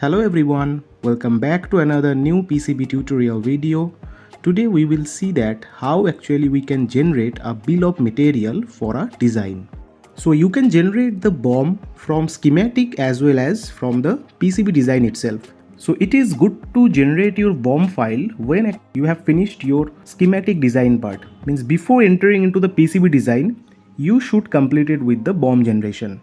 Hello everyone, welcome back to another new PCB tutorial video. Today we will see that how actually we can generate a bill of material for a design. So you can generate the BOM from schematic as well as from the PCB design itself. So it is good to generate your BOM file when you have finished your schematic design part. Means before entering into the PCB design, you should complete it with the BOM generation.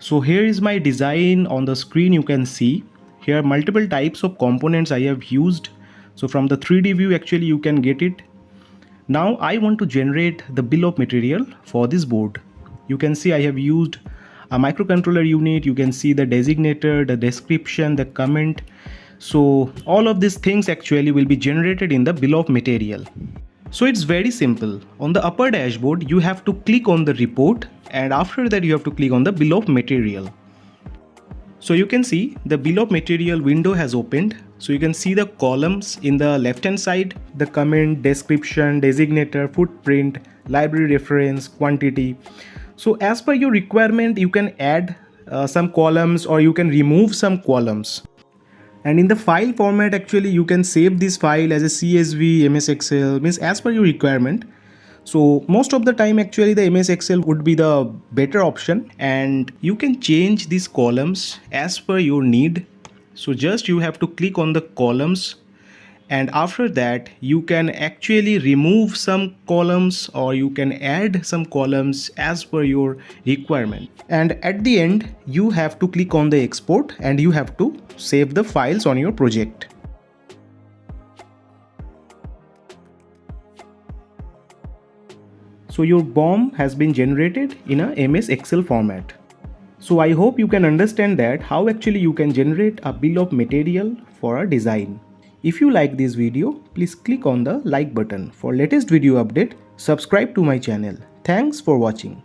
So here is my design on the screen. You can see here multiple types of components I have used. So from the 3D view actually you can get it. Now I want to generate the bill of material for this board. You can see I have used a microcontroller unit. You can see the designator, the description, the comment. So all of these things actually will be generated in the bill of material. So it's very simple. On the upper dashboard, you have to click on the report, and after that you have to click on the bill of material. So you can see the bill of material window has opened. So you can see the columns in the left hand side, the comment, description, designator, footprint, library reference, quantity. So as per your requirement, you can add some columns or you can remove some columns. And in the file format actually you can save this file as a CSV, MS Excel, means as per your requirement. So most of the time actually the MS Excel would be the better option, and you can change these columns as per your need. So just you have to click on the columns, and after that you can actually remove some columns or you can add some columns as per your requirement. And at the end you have to click on the export and you have to save the files on your project. So your BOM has been generated in a MS Excel format. So I hope you can understand that how actually you can generate a bill of material for a design. If you like this video, please click on the like button. For latest video update, subscribe to my channel. Thanks for watching.